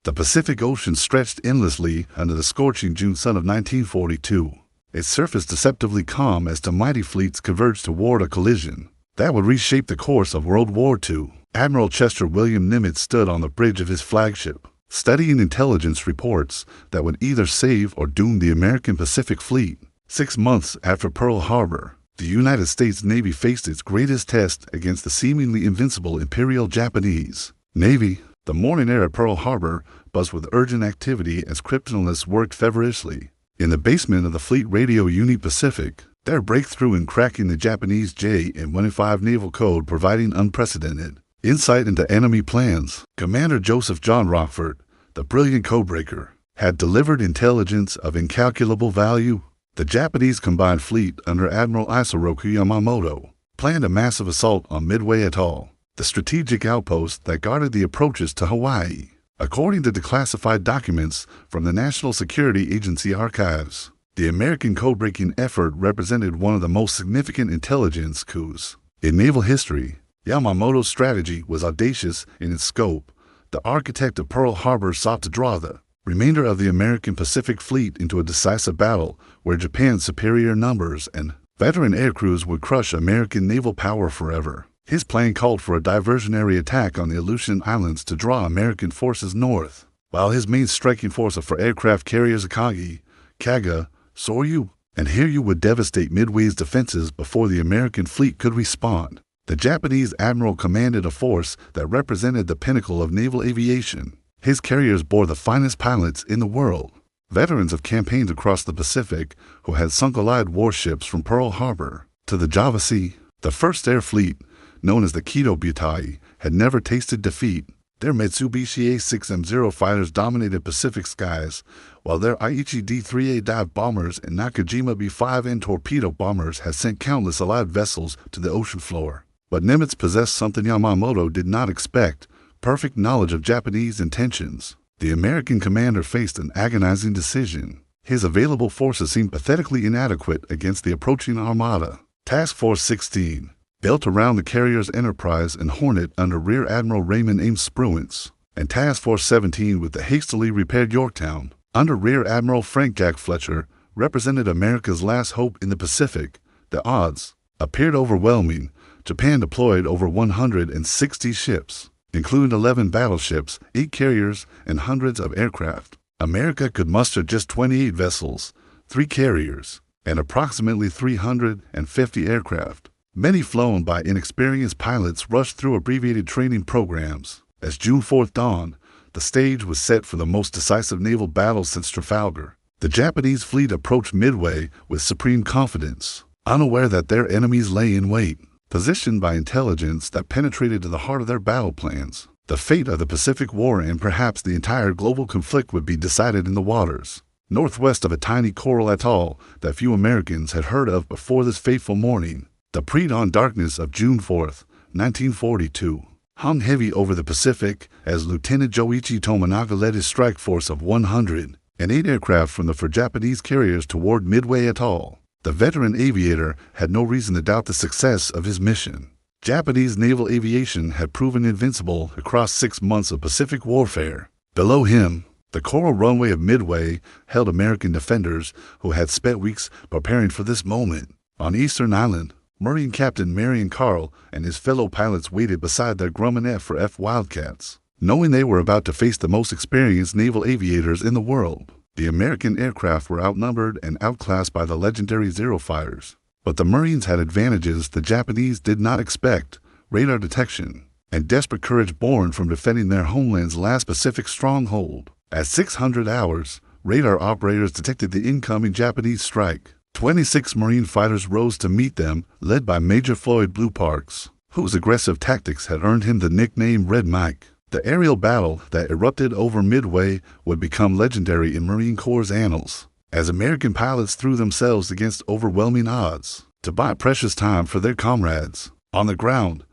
The Pacific Ocean stretched endlessly under the scorching June sun of 1942, its surface deceptively calm as the mighty fleets converged toward a collision that would reshape the course of World War II. Admiral Chester William Nimitz stood on the bridge of his flagship, studying intelligence reports that would either save or doom the American Pacific Fleet. 6 months after Pearl Harbor, the United States Navy faced its greatest test against the seemingly invincible Imperial Japanese Navy. The morning air at Pearl Harbor buzzed with urgent activity as cryptanalysts worked feverishly in the basement of the Fleet Radio Uni-Pacific, their breakthrough in cracking the Japanese J-115 naval code providing unprecedented insight into enemy plans. Commander Joseph John Rockford, the brilliant codebreaker, had delivered intelligence of incalculable value. The Japanese combined fleet under Admiral Isoroku Yamamoto planned a massive assault on Midway Atoll, the strategic outpost that guarded the approaches to Hawaii. According to declassified documents from the National Security Agency archives, the American code-breaking effort represented one of the most significant intelligence coups in naval history. Yamamoto's strategy was audacious in its scope. The architect of Pearl Harbor sought to draw the remainder of the American Pacific Fleet into a decisive battle where Japan's superior numbers and veteran aircrews would crush American naval power forever. His plan called for a diversionary attack on the Aleutian Islands to draw American forces north, while his main striking force for aircraft carriers Akagi, Kaga, Soryu, and Hiryu would devastate Midway's defenses before the American fleet could respond. The Japanese admiral commanded a force that represented the pinnacle of naval aviation. His carriers bore the finest pilots in the world, veterans of campaigns across the Pacific who had sunk Allied warships from Pearl Harbor to the Java Sea. The First Air Fleet, known as the Kido Butai, had never tasted defeat. Their Mitsubishi A6M0 fighters dominated Pacific skies, while their Aichi D-3A dive bombers and Nakajima B-5N torpedo bombers had sent countless Allied vessels to the ocean floor. But Nimitz possessed something Yamamoto did not expect: perfect knowledge of Japanese intentions. The American commander faced an agonizing decision. His available forces seemed pathetically inadequate against the approaching armada. Task Force 16, built around the carriers Enterprise and Hornet under Rear Admiral Raymond Ames Spruance, and Task Force 17 with the hastily repaired Yorktown under Rear Admiral Frank Jack Fletcher, represented America's last hope in the Pacific. The odds appeared overwhelming. Japan deployed over 160 ships, including 11 battleships, 8 carriers, and hundreds of aircraft. America could muster just 28 vessels, 3 carriers, and approximately 350 aircraft. Many flown by inexperienced pilots rushed through abbreviated training programs. As June 4th dawned, the stage was set for the most decisive naval battle since Trafalgar. The Japanese fleet approached Midway with supreme confidence, unaware that their enemies lay in wait, positioned by intelligence that penetrated to the heart of their battle plans. The fate of the Pacific War and perhaps the entire global conflict would be decided in the waters northwest of a tiny coral atoll that few Americans had heard of before this fateful morning. The pre-dawn darkness of June 4th, 1942, hung heavy over the Pacific as Lieutenant Joichi Tominaga led his strike force of 108 aircraft from the 4 Japanese carriers toward Midway Atoll. The veteran aviator had no reason to doubt the success of his mission. Japanese naval aviation had proven invincible across 6 months of Pacific warfare. Below him, the coral runway of Midway held American defenders who had spent weeks preparing for this moment. On Eastern Island, Marine Captain Marion Carl and his fellow pilots waited beside their Grumman F-4F Wildcats, knowing they were about to face the most experienced naval aviators in the world. The American aircraft were outnumbered and outclassed by the legendary Zero fighters, but the Marines had advantages the Japanese did not expect: radar detection and desperate courage born from defending their homeland's last Pacific stronghold. At 600 hours, radar operators detected the incoming Japanese strike. 26 Marine fighters rose to meet them, led by Major Floyd Blue Parks, whose aggressive tactics had earned him the nickname Red Mike. The aerial battle that erupted over Midway would become legendary in Marine Corps annals, as American pilots threw themselves against overwhelming odds to buy precious time for their comrades. On the ground,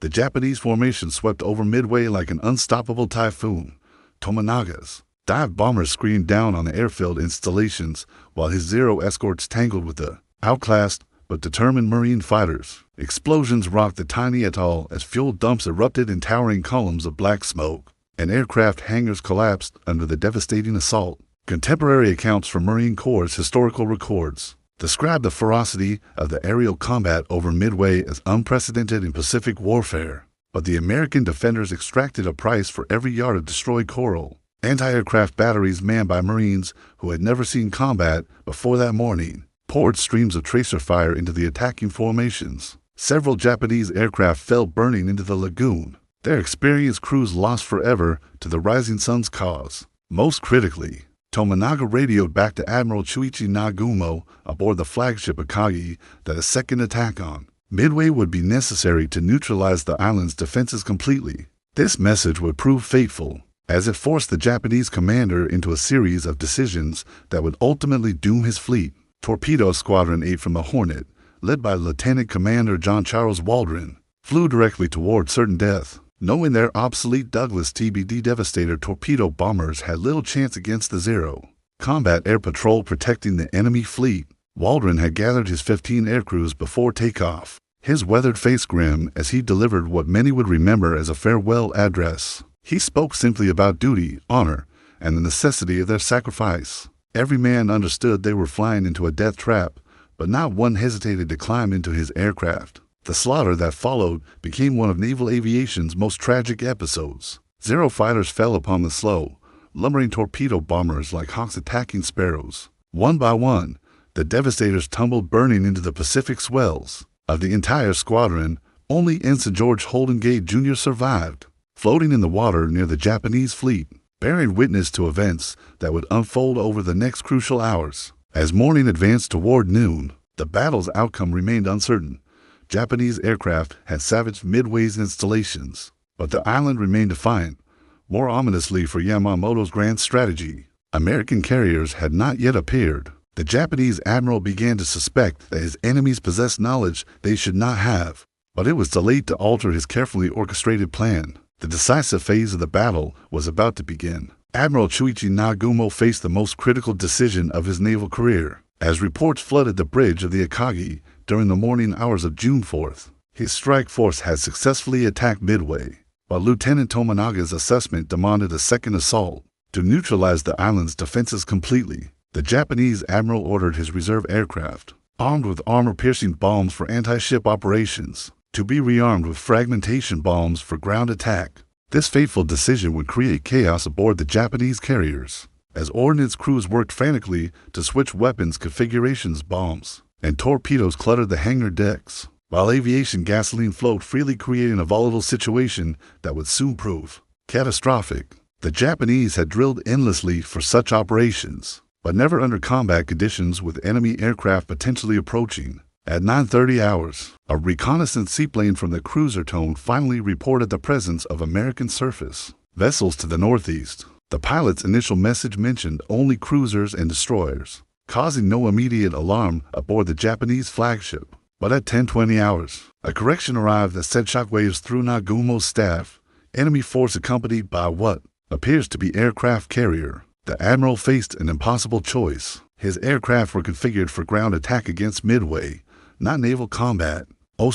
the Japanese formation swept over Midway like an unstoppable typhoon. Tominaga's dive bombers screamed down on the airfield installations, while his Zero escorts tangled with the outclassed but determined Marine fighters. Explosions rocked the tiny atoll as fuel dumps erupted in towering columns of black smoke. and aircraft hangars collapsed under the devastating assault. Contemporary accounts from Marine Corps' historical records describe the ferocity of the aerial combat over Midway as unprecedented in Pacific warfare. But the American defenders extracted a price for every yard of destroyed coral. Anti-aircraft batteries manned by Marines who had never seen combat before that morning poured streams of tracer fire into the attacking formations. Several Japanese aircraft fell burning into the lagoon, their experienced crews lost forever to the rising sun's cause. Most critically, Tominaga radioed back to Admiral Chuichi Nagumo aboard the flagship Akagi that a second attack on Midway would be necessary to neutralize the island's defenses completely. This message would prove fateful, as it forced the Japanese commander into a series of decisions that would ultimately doom his fleet. Torpedo Squadron 8 from the Hornet, led by Lieutenant Commander John Charles Waldron, flew directly toward certain death. Knowing their obsolete Douglas TBD Devastator torpedo bombers had little chance against the Zero Combat Air Patrol protecting the enemy fleet, Waldron had gathered his 15 aircrews before takeoff, his weathered face grim as he delivered what many would remember as a farewell address. He spoke simply about duty, honor, and the necessity of their sacrifice. Every man understood they were flying into a death trap, but not one hesitated to climb into his aircraft. The slaughter that followed became one of naval aviation's most tragic episodes. Zero fighters fell upon the slow, lumbering torpedo bombers like hawks attacking sparrows. One by one, the devastators tumbled burning into the Pacific swells. Of the entire squadron, only Ensign George Holden Gay Jr. survived, floating in the water near the Japanese fleet, bearing witness to events that would unfold over the next crucial hours. As morning advanced toward noon, the battle's outcome remained uncertain. Japanese aircraft had savaged Midway's installations, but the island remained defiant. More ominously for Yamamoto's grand strategy, American carriers had not yet appeared. The Japanese admiral began to suspect that his enemies possessed knowledge they should not have, but it was too late to alter his carefully orchestrated plan. The decisive phase of the battle was about to begin. Admiral Chuichi Nagumo faced the most critical decision of his naval career. As reports flooded the bridge of the Akagi during the morning hours of June 4th, his strike force had successfully attacked Midway, but Lieutenant Tominaga's assessment demanded a second assault to neutralize the island's defenses completely. The Japanese admiral ordered his reserve aircraft, armed with armor-piercing bombs for anti-ship operations, to be rearmed with fragmentation bombs for ground attack. This fateful decision would create chaos aboard the Japanese carriers, as ordnance crews worked frantically to switch weapons configurations. Bombs and torpedoes cluttered the hangar decks, while aviation gasoline flowed freely, creating a volatile situation that would soon prove catastrophic. The Japanese had drilled endlessly for such operations, but never under combat conditions with enemy aircraft potentially approaching. At 9:30 hours, a reconnaissance seaplane from the cruiser Tone finally reported the presence of American surface vessels to the northeast. The pilot's initial message mentioned only cruisers and destroyers, causing no immediate alarm aboard the Japanese flagship. But at 10:20 hours, a correction arrived that sent shockwaves through Nagumo's staff. Enemy force accompanied by what appears to be aircraft carrier. The admiral faced an impossible choice. His aircraft were configured for ground attack against Midway, not naval combat.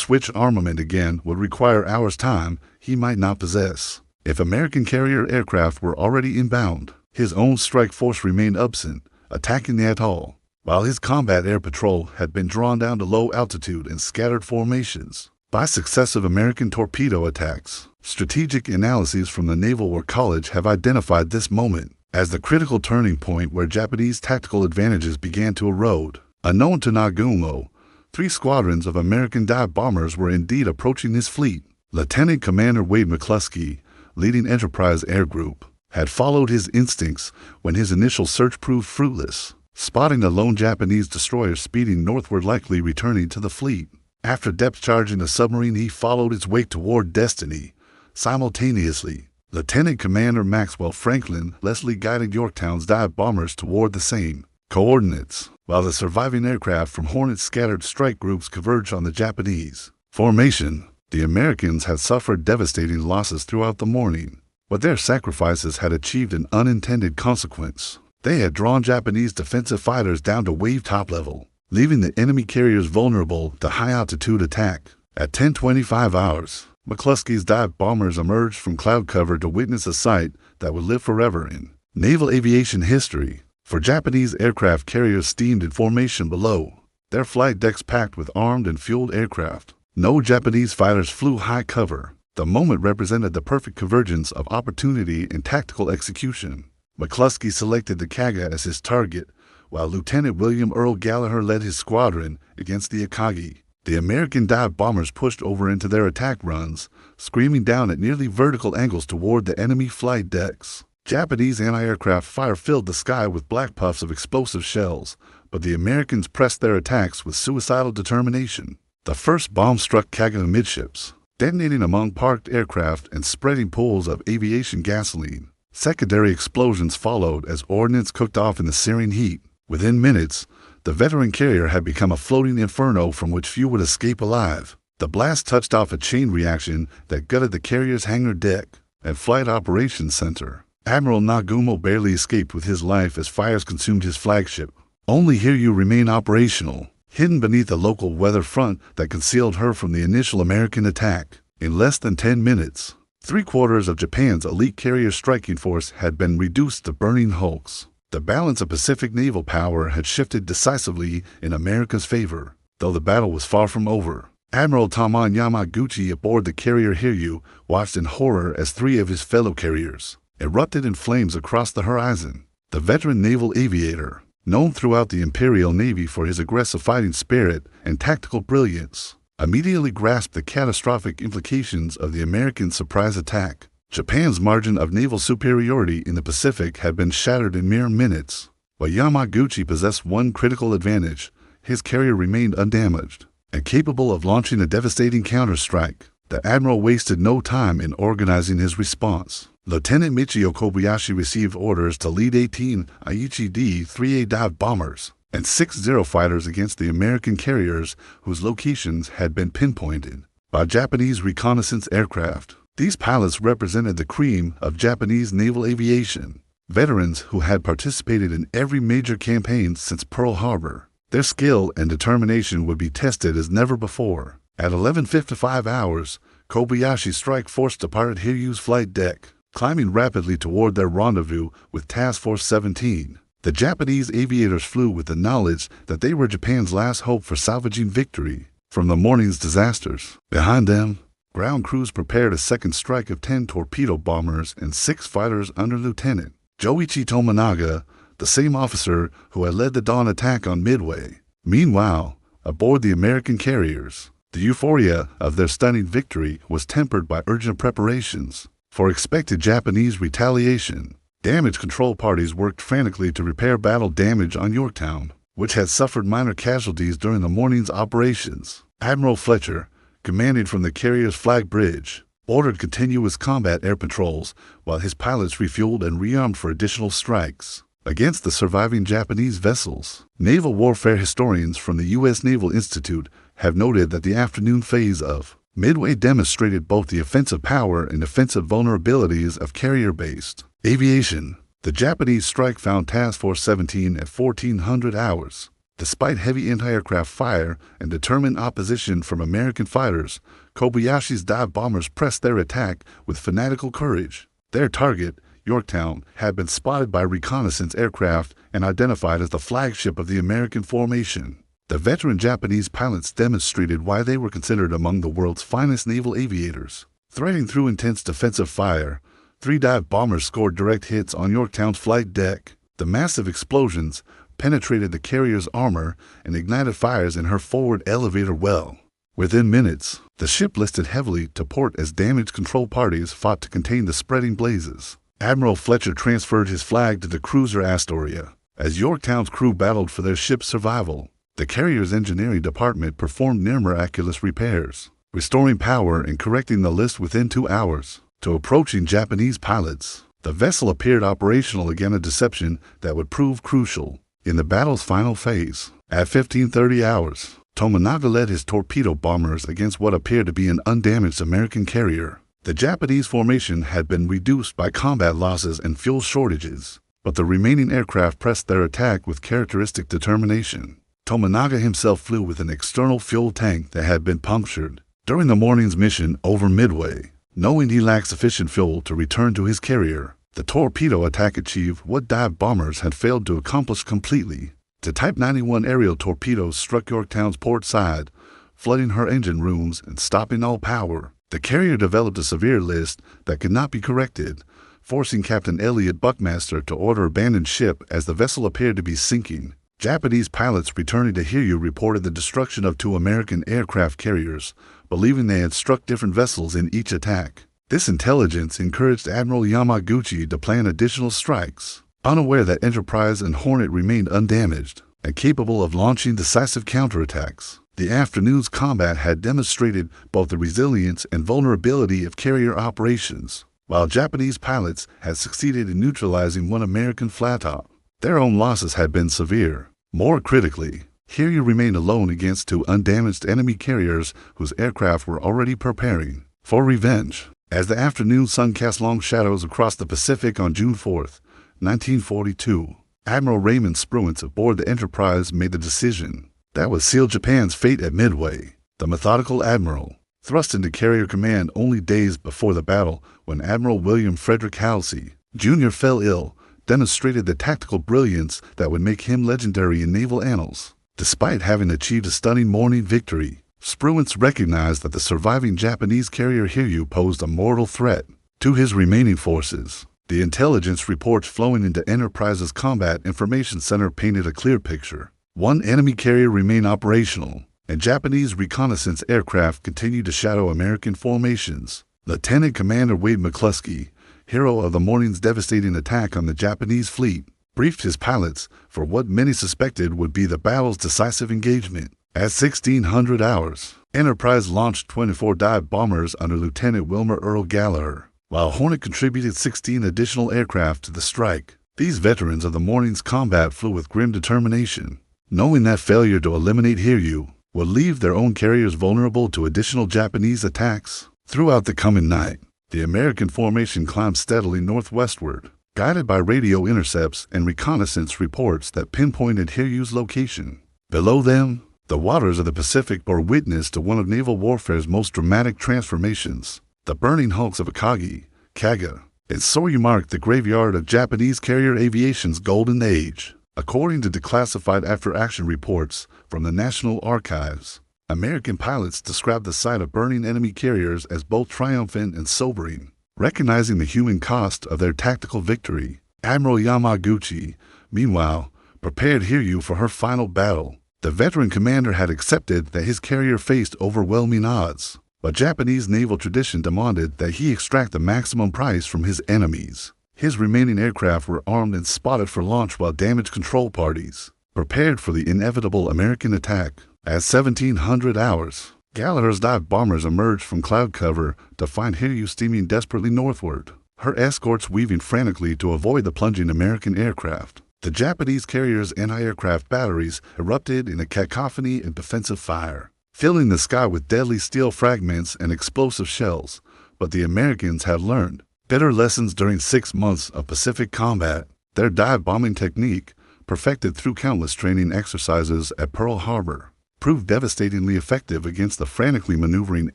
Which armament again would require hours' time he might not possess. If American carrier aircraft were already inbound, his own strike force remained absent, attacking the atoll, while his combat air patrol had been drawn down to low altitude in scattered formations by successive American torpedo attacks. Strategic analyses from the Naval War College have identified this moment as the critical turning point where Japanese tactical advantages began to erode. Unknown to Nagumo, 3 squadrons of American dive bombers were indeed approaching his fleet. Lieutenant Commander Wade McCluskey, leading Enterprise Air Group, had followed his instincts when his initial search proved fruitless, spotting a lone Japanese destroyer speeding northward, likely returning to the fleet. After depth charging a submarine, he followed its wake toward destiny. Simultaneously, Lieutenant Commander Maxwell Franklin Leslie guided Yorktown's dive bombers toward the same coordinates, while the surviving aircraft from Hornet's scattered strike groups converged on the Japanese formation. The Americans had suffered devastating losses throughout the morning, but their sacrifices had achieved an unintended consequence. They had drawn Japanese defensive fighters down to wave top level, leaving the enemy carriers vulnerable to high-altitude attack. At 10:25 hours, McCluskey's dive bombers emerged from cloud cover to witness a sight that would live forever in naval aviation history. For Japanese aircraft carriers steamed in formation below, their flight decks packed with armed and fueled aircraft. No Japanese fighters flew high cover. The moment represented the perfect convergence of opportunity and tactical execution. McCluskey selected the Kaga as his target, while Lieutenant William Earl Gallagher led his squadron against the Akagi. The American dive bombers pushed over into their attack runs, screaming down at nearly vertical angles toward the enemy flight decks. Japanese anti-aircraft fire filled the sky with black puffs of explosive shells, but the Americans pressed their attacks with suicidal determination. The first bomb struck Kaga amidships, detonating among parked aircraft and spreading pools of aviation gasoline. Secondary explosions followed as ordnance cooked off in the searing heat. Within minutes, the veteran carrier had become a floating inferno from which few would escape alive. The blast touched off a chain reaction that gutted the carrier's hangar deck and flight operations center. Admiral Nagumo barely escaped with his life as fires consumed his flagship. Only Hiryu remained operational, hidden beneath a local weather front that concealed her from the initial American attack. In less than 10 minutes, 3/4 of Japan's elite carrier striking force had been reduced to burning hulks. The balance of Pacific naval power had shifted decisively in America's favor, though the battle was far from over. Admiral Taman Yamaguchi aboard the carrier Hiryu watched in horror as 3 of his fellow carriers erupted in flames across the horizon. The veteran naval aviator, known throughout the Imperial Navy for his aggressive fighting spirit and tactical brilliance, immediately grasped the catastrophic implications of the American surprise attack. Japan's margin of naval superiority in the Pacific had been shattered in mere minutes. While Yamaguchi possessed one critical advantage, his carrier remained undamaged and capable of launching a devastating counterstrike. The admiral wasted no time in organizing his response. Lieutenant Michio Kobayashi received orders to lead 18 Aichi D-3A dive bombers and 6 Zero fighters against the American carriers whose locations had been pinpointed by Japanese reconnaissance aircraft. These pilots represented the cream of Japanese naval aviation, veterans who had participated in every major campaign since Pearl Harbor. Their skill and determination would be tested as never before. At 11:55 hours, Kobayashi's strike force departed Hiryu's flight deck, climbing rapidly toward their rendezvous with Task Force 17. The Japanese aviators flew with the knowledge that they were Japan's last hope for salvaging victory from the morning's disasters. Behind them, ground crews prepared a second strike of 10 torpedo bombers and 6 fighters under Lieutenant Joichi Tominaga, the same officer who had led the dawn attack on Midway. Meanwhile, aboard the American carriers, the euphoria of their stunning victory was tempered by urgent preparations for expected Japanese retaliation. Damage control parties worked frantically to repair battle damage on Yorktown, which had suffered minor casualties during the morning's operations. Admiral Fletcher, commanding from the carrier's flag bridge, ordered continuous combat air patrols while his pilots refueled and rearmed for additional strikes against the surviving Japanese vessels. Naval warfare historians from the U.S. Naval Institute have noted that the afternoon phase of Midway demonstrated both the offensive power and defensive vulnerabilities of carrier-based aviation. The Japanese strike found Task Force 17 at 1400 hours. Despite heavy anti-aircraft fire and determined opposition from American fighters, Kobayashi's dive bombers pressed their attack with fanatical courage. Their target, Yorktown, had been spotted by reconnaissance aircraft and identified as the flagship of the American formation. The veteran Japanese pilots demonstrated why they were considered among the world's finest naval aviators. Threading through intense defensive fire, 3 dive bombers scored direct hits on Yorktown's flight deck. The massive explosions penetrated the carrier's armor and ignited fires in her forward elevator well. Within minutes, the ship listed heavily to port as damage control parties fought to contain the spreading blazes. Admiral Fletcher transferred his flag to the cruiser Astoria as Yorktown's crew battled for their ship's survival. The carrier's engineering department performed near-miraculous repairs, restoring power and correcting the list within 2 hours. To approaching Japanese pilots, the vessel appeared operational again, a deception that would prove crucial in the battle's final phase. At 15:30 hours, Tominaga led his torpedo bombers against what appeared to be an undamaged American carrier. The Japanese formation had been reduced by combat losses and fuel shortages, but the remaining aircraft pressed their attack with characteristic determination. Tominaga himself flew with an external fuel tank that had been punctured. During the morning's mission over Midway, knowing he lacked sufficient fuel to return to his carrier, the torpedo attack achieved what dive bombers had failed to accomplish completely. The Type 91 aerial torpedoes struck Yorktown's port side, flooding her engine rooms and stopping all power. The carrier developed a severe list that could not be corrected, forcing Captain Elliot Buckmaster to order abandoned ship as the vessel appeared to be sinking. Japanese pilots returning to Hiryu reported the destruction of 2 American aircraft carriers, believing they had struck different vessels in each attack. This intelligence encouraged Admiral Yamaguchi to plan additional strikes, unaware that Enterprise and Hornet remained undamaged and capable of launching decisive counterattacks. The afternoon's combat had demonstrated both the resilience and vulnerability of carrier operations. While Japanese pilots had succeeded in neutralizing 1 American flat-top, their own losses had been severe. More critically, Hiryu remained alone against 2 undamaged enemy carriers whose aircraft were already preparing for revenge. As the afternoon sun cast long shadows across the Pacific on June 4, 1942, Admiral Raymond Spruance aboard the Enterprise made the decision that would seal Japan's fate at Midway. The methodical admiral, thrust into carrier command only days before the battle when Admiral William Frederick Halsey, Jr. fell ill, demonstrated the tactical brilliance that would make him legendary in naval annals. Despite having achieved a stunning morning victory, Spruance recognized that the surviving Japanese carrier Hiryu posed a mortal threat to his remaining forces. The intelligence reports flowing into Enterprise's Combat Information Center painted a clear picture. 1 enemy carrier remained operational, and Japanese reconnaissance aircraft continued to shadow American formations. Lieutenant Commander Wade McCluskey, hero of the morning's devastating attack on the Japanese fleet, briefed his pilots for what many suspected would be the battle's decisive engagement. At 1600 hours, Enterprise launched 24 dive bombers under Lieutenant Wilmer Earl Gallagher, while Hornet contributed 16 additional aircraft to the strike. These veterans of the morning's combat flew with grim determination, knowing that failure to eliminate Hiryu would leave their own carriers vulnerable to additional Japanese attacks. Throughout the coming night, the American formation climbed steadily northwestward, guided by radio intercepts and reconnaissance reports that pinpointed Hiryu's location. Below them, the waters of the Pacific bore witness to one of naval warfare's most dramatic transformations. The burning hulks of Akagi, Kaga, and Soryu marked the graveyard of Japanese carrier aviation's golden age. According to declassified after-action reports from the National Archives, American pilots described the sight of burning enemy carriers as both triumphant and sobering. Recognizing the human cost of their tactical victory, Admiral Yamaguchi, meanwhile, prepared Hiryu for her final battle. The veteran commander had accepted that his carrier faced overwhelming odds, but Japanese naval tradition demanded that he extract the maximum price from his enemies. His remaining aircraft were armed and spotted for launch while damage control parties prepared for the inevitable American attack. At 1700 hours, Gallagher's dive bombers emerged from cloud cover to find Hiryu steaming desperately northward, her escorts weaving frantically to avoid the plunging American aircraft. The Japanese carrier's anti-aircraft batteries erupted in a cacophony of defensive fire, filling the sky with deadly steel fragments and explosive shells. But the Americans had learned bitter lessons during 6 months of Pacific combat. Their dive bombing technique, perfected through countless training exercises at Pearl Harbor, proved devastatingly effective against the frantically maneuvering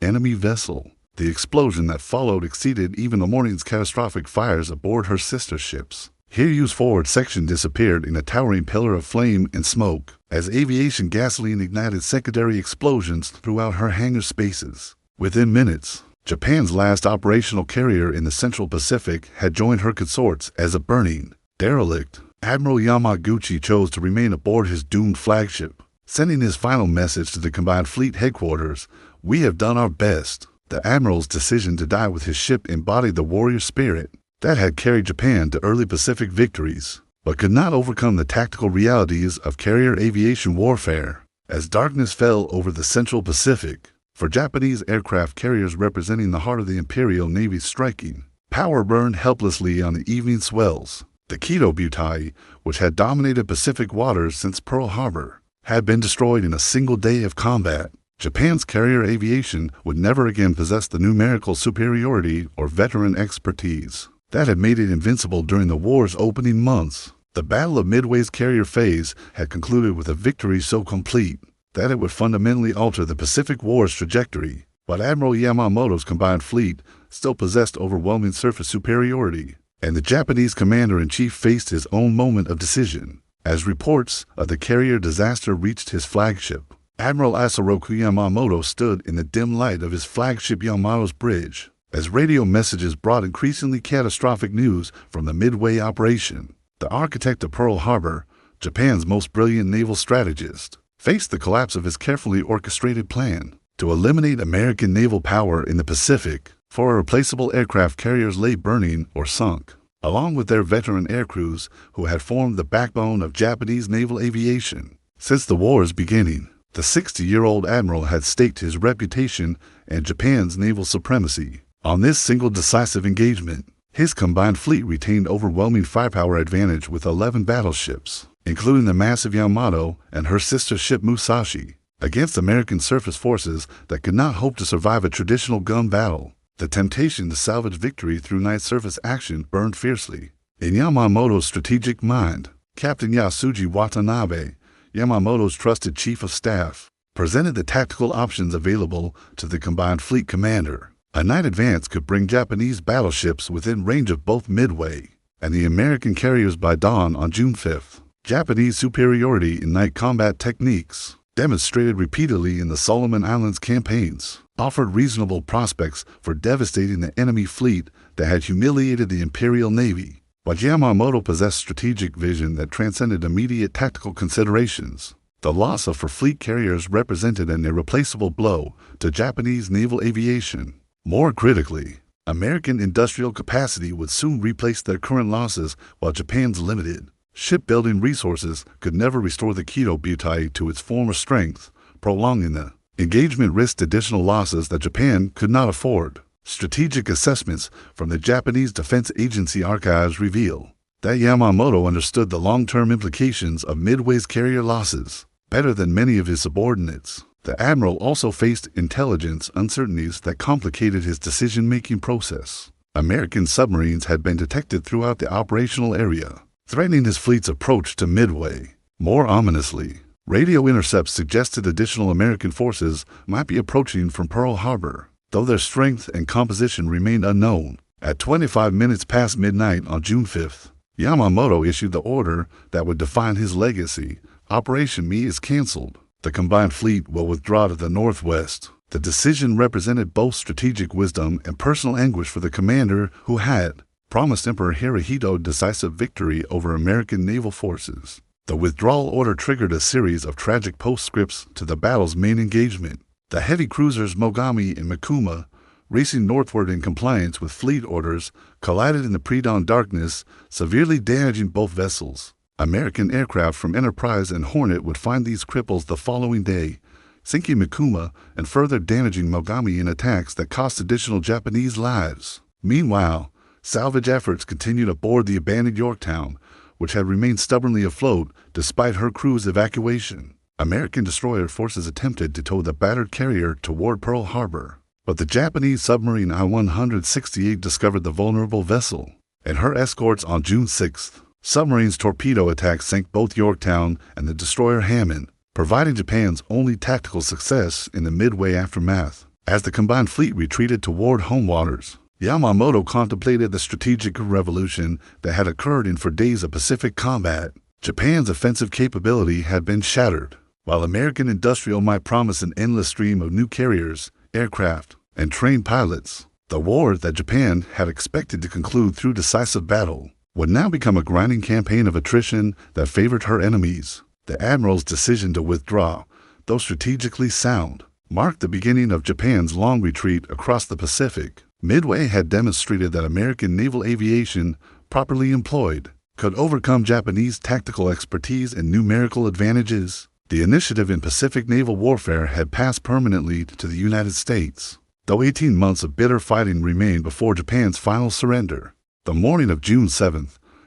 enemy vessel. The explosion that followed exceeded even the morning's catastrophic fires aboard her sister ships. Hiryu's forward section disappeared in a towering pillar of flame and smoke as aviation gasoline ignited secondary explosions throughout her hangar spaces. Within minutes, Japan's last operational carrier in the Central Pacific had joined her consorts as a burning derelict. Admiral Yamaguchi chose to remain aboard his doomed flagship, sending his final message to the Combined Fleet headquarters: "We have done our best." The admiral's decision to die with his ship embodied the warrior spirit that had carried Japan to early Pacific victories, but could not overcome the tactical realities of carrier aviation warfare. As darkness fell over the Central Pacific, for Japanese aircraft carriers representing the heart of the Imperial Navy's striking, power burned helplessly on the evening swells. The Kido Butai, which had dominated Pacific waters since Pearl Harbor, had been destroyed in a single day of combat. Japan's carrier aviation would never again possess the numerical superiority or veteran expertise that had made it invincible during the war's opening months. The Battle of Midway's carrier phase had concluded with a victory so complete that it would fundamentally alter the Pacific War's trajectory. but Admiral Yamamoto's combined fleet still possessed overwhelming surface superiority, and the Japanese commander-in-chief faced his own moment of decision. As reports of the carrier disaster reached his flagship, Admiral Isoroku Yamamoto stood in the dim light of his flagship Yamamoto's bridge, as radio messages brought increasingly catastrophic news from the Midway operation. The architect of Pearl Harbor, Japan's most brilliant naval strategist, faced the collapse of his carefully orchestrated plan to eliminate American naval power in the Pacific. Four irreplaceable aircraft carriers lay burning or sunk, along with their veteran aircrews who had formed the backbone of Japanese naval aviation. Since the war's beginning, the 60-year-old admiral had staked his reputation and Japan's naval supremacy on this single decisive engagement. His combined fleet retained overwhelming firepower advantage with 11 battleships, including the massive Yamato and her sister ship Musashi, against American surface forces that could not hope to survive a traditional gun battle. The temptation to salvage victory through night surface action burned fiercely in Yamamoto's strategic mind. Captain Yasuji Watanabe, Yamamoto's trusted chief of staff, presented the tactical options available to the combined fleet commander. A night advance could bring Japanese battleships within range of both Midway and the American carriers by dawn on June 5th. Japanese superiority in night combat techniques, demonstrated repeatedly in the Solomon Islands campaigns, offered reasonable prospects for devastating the enemy fleet that had humiliated the Imperial Navy. But Yamamoto possessed strategic vision that transcended immediate tactical considerations. The loss of 4 fleet carriers represented an irreplaceable blow to Japanese naval aviation. More critically, American industrial capacity would soon replace their current losses, while Japan's limited shipbuilding resources could never restore the Kido Butai to its former strength. Prolonging the engagement risked additional losses that Japan could not afford. Strategic assessments from the Japanese Defense Agency archives reveal that Yamamoto understood the long-term implications of Midway's carrier losses better than many of his subordinates. The admiral also faced intelligence uncertainties that complicated his decision-making process. American submarines had been detected throughout the operational area, threatening his fleet's approach to Midway. More ominously, radio intercepts suggested additional American forces might be approaching from Pearl Harbor, though their strength and composition remained unknown. At 25 minutes past midnight on June 5th, Yamamoto issued the order that would define his legacy. Operation Me is canceled. The combined fleet will withdraw to the northwest. The decision represented both strategic wisdom and personal anguish for the commander who had promised Emperor Hirohito decisive victory over American naval forces. The withdrawal order triggered a series of tragic postscripts to the battle's main engagement. The heavy cruisers Mogami and Mikuma, racing northward in compliance with fleet orders, collided in the pre-dawn darkness, severely damaging both vessels. American aircraft from Enterprise and Hornet would find these cripples the following day, sinking Mikuma and further damaging Mogami in attacks that cost additional Japanese lives. Meanwhile, salvage efforts continued aboard the abandoned Yorktown, which had remained stubbornly afloat despite her crew's evacuation. American destroyer forces attempted to tow the battered carrier toward Pearl Harbor, but the Japanese submarine I-168 discovered the vulnerable vessel, and her escorts on June 6th. Submarines' torpedo attacks sank both Yorktown and the destroyer Hammond, providing Japan's only tactical success in the Midway aftermath. As the combined fleet retreated toward home waters, Yamamoto contemplated the strategic revolution that had occurred in 4 days of Pacific combat. Japan's offensive capability had been shattered, while American industrial might promise an endless stream of new carriers, aircraft, and trained pilots. The war that Japan had expected to conclude through decisive battle would now become a grinding campaign of attrition that favored her enemies. The admiral's decision to withdraw, though strategically sound, marked the beginning of Japan's long retreat across the Pacific. Midway had demonstrated that American naval aviation, properly employed, could overcome Japanese tactical expertise and numerical advantages. The initiative in Pacific naval warfare had passed permanently to the United States, though 18 months of bitter fighting remained before Japan's final surrender. The morning of June 7,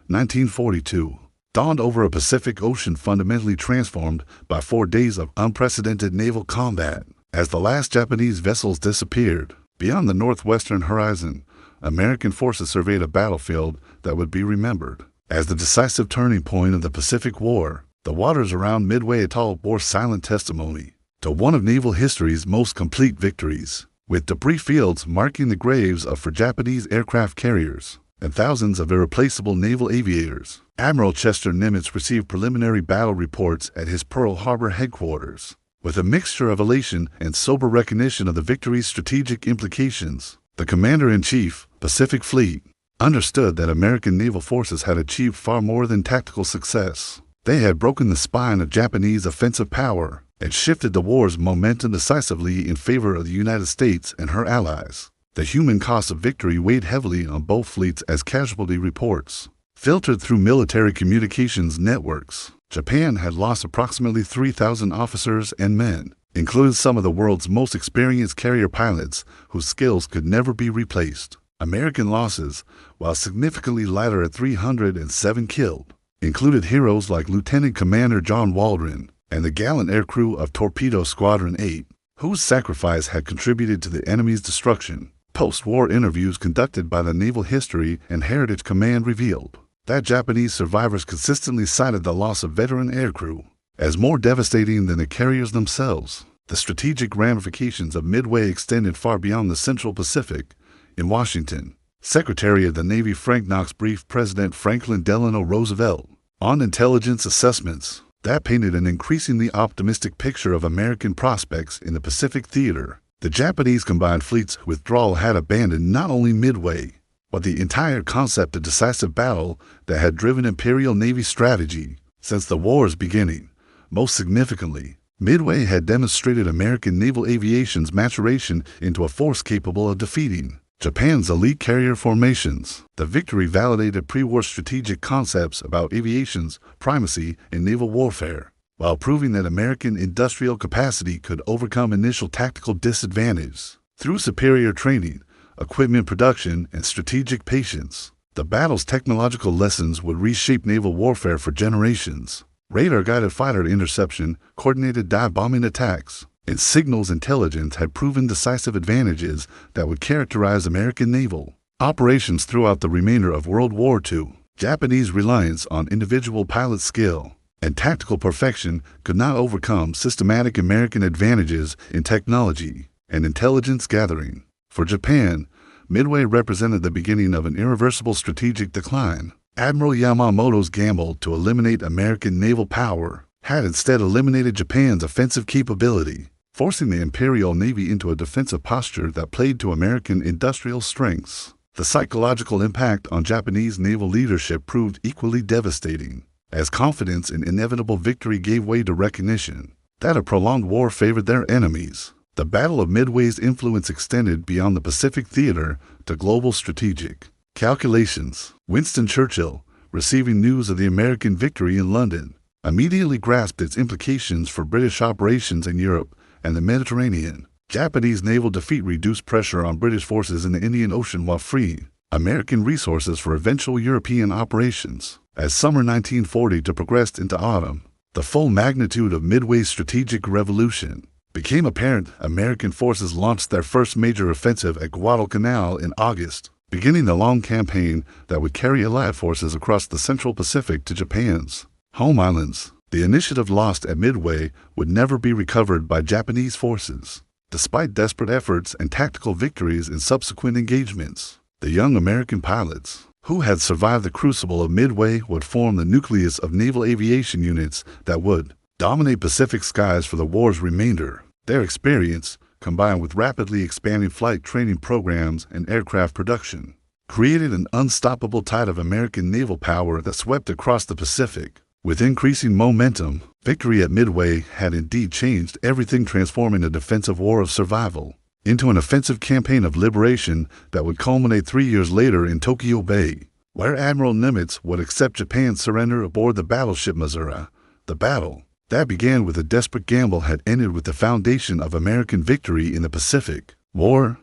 1942, dawned over a Pacific Ocean fundamentally transformed by 4 days of unprecedented naval combat. As the last Japanese vessels disappeared beyond the northwestern horizon, American forces surveyed a battlefield that would be remembered as the decisive turning point of the Pacific War. The waters around Midway Atoll bore silent testimony to one of naval history's most complete victories. with debris fields marking the graves for Japanese aircraft carriers and thousands of irreplaceable naval aviators. Admiral Chester Nimitz received preliminary battle reports at his Pearl Harbor headquarters. With a mixture of elation and sober recognition of the victory's strategic implications, the Commander-in-Chief, Pacific Fleet, understood that American naval forces had achieved far more than tactical success. They had broken the spine of Japanese offensive power and shifted the war's momentum decisively in favor of the United States and her allies. The human cost of victory weighed heavily on both fleets as casualty reports filtered through military communications networks. Japan had lost approximately 3,000 officers and men, including some of the world's most experienced carrier pilots whose skills could never be replaced. American losses, while significantly lighter at 307 killed, included heroes like Lieutenant Commander John Waldron and the gallant aircrew of Torpedo Squadron 8, whose sacrifice had contributed to the enemy's destruction. Post-war interviews conducted by the Naval History and Heritage Command revealed that Japanese survivors consistently cited the loss of veteran aircrew as more devastating than the carriers themselves. The strategic ramifications of Midway extended far beyond the Central Pacific. In Washington, Secretary of the Navy Frank Knox briefed President Franklin Delano Roosevelt on intelligence assessments that painted an increasingly optimistic picture of American prospects in the Pacific theater. The Japanese combined fleet's withdrawal had abandoned not only Midway, but the entire concept of decisive battle that had driven Imperial Navy strategy since the war's beginning. Most significantly, Midway had demonstrated American naval aviation's maturation into a force capable of defeating Japan's elite carrier formations. The victory validated pre-war strategic concepts about aviation's primacy in naval warfare, while proving that American industrial capacity could overcome initial tactical disadvantage through superior training, equipment production, and strategic patience. The battle's technological lessons would reshape naval warfare for generations. Radar-guided fighter interception, coordinated dive-bombing attacks, and signals intelligence had proven decisive advantages that would characterize American naval operations throughout the remainder of World War II. Japanese reliance on individual pilot skill and tactical perfection could not overcome systematic American advantages in technology and intelligence gathering. For Japan, Midway represented the beginning of an irreversible strategic decline. Admiral Yamamoto's gamble to eliminate American naval power had instead eliminated Japan's offensive capability, forcing the Imperial Navy into a defensive posture that played to American industrial strengths. The psychological impact on Japanese naval leadership proved equally devastating, as confidence in inevitable victory gave way to recognition that a prolonged war favored their enemies. The Battle of Midway's influence extended beyond the Pacific theater to global strategic calculations. Winston Churchill, receiving news of the American victory in London, immediately grasped its implications for British operations in Europe and the Mediterranean. Japanese naval defeat reduced pressure on British forces in the Indian Ocean while freeing American resources for eventual European operations. As summer 1940 progressed into autumn, the full magnitude of Midway's strategic revolution became apparent. American forces launched their first major offensive at Guadalcanal in August, beginning the long campaign that would carry Allied forces across the Central Pacific to Japan's home islands. The initiative lost at Midway would never be recovered by Japanese forces. Despite desperate efforts and tactical victories in subsequent engagements, the young American pilots who had survived the crucible of Midway would form the nucleus of naval aviation units that would dominate Pacific skies for the war's remainder. Their experience, combined with rapidly expanding flight training programs and aircraft production, created an unstoppable tide of American naval power that swept across the Pacific. With increasing momentum, victory at Midway had indeed changed everything, transforming a defensive war of survival into an offensive campaign of liberation that would culminate 3 years later in Tokyo Bay, where Admiral Nimitz would accept Japan's surrender aboard the battleship Missouri. The battle that began with a desperate gamble had ended with the foundation of American victory in the Pacific. War